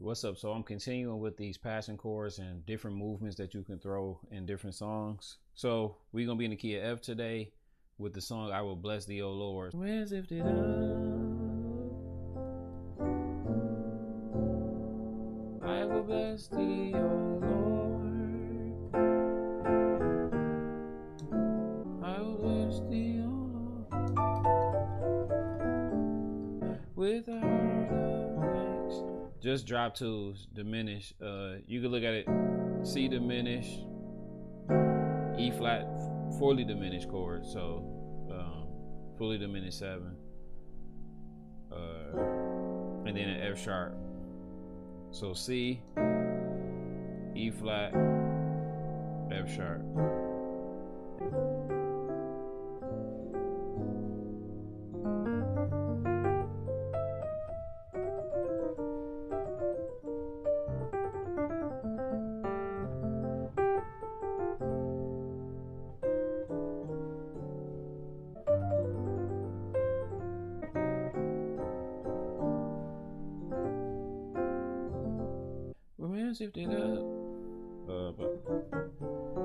What's up? So I'm continuing with these passing chords and different movements that you can throw in different songs. So we're gonna be in the key of F today with the song "I Will Bless Thee, O Lord." Where's if did I will bless Thee, O Lord. I will bless Thee, O Lord, with a heart of thanks. Just drop twos, diminish. You can look at it: C diminished, E flat, fully diminished chord. So fully diminished 7, and then an F sharp. So C, E flat, F sharp. Romance if they love,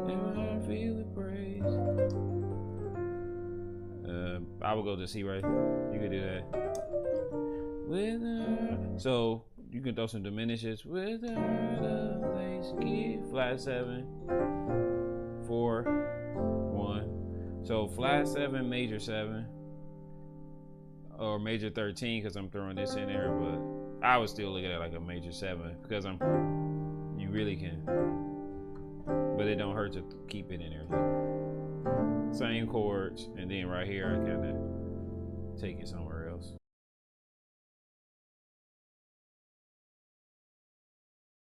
and my heart feel with praise. I will go to C, right? You can do that. With her. So you can throw some diminishes. With a heart of thanksgiving. Flat 7, 4, 1. So flat 7, major 7, or major 13 because I'm throwing this in there, but I would still look at it like a major 7 because you really can, but it don't hurt to keep it in there. Same chords, and then right here I kind of take it somewhere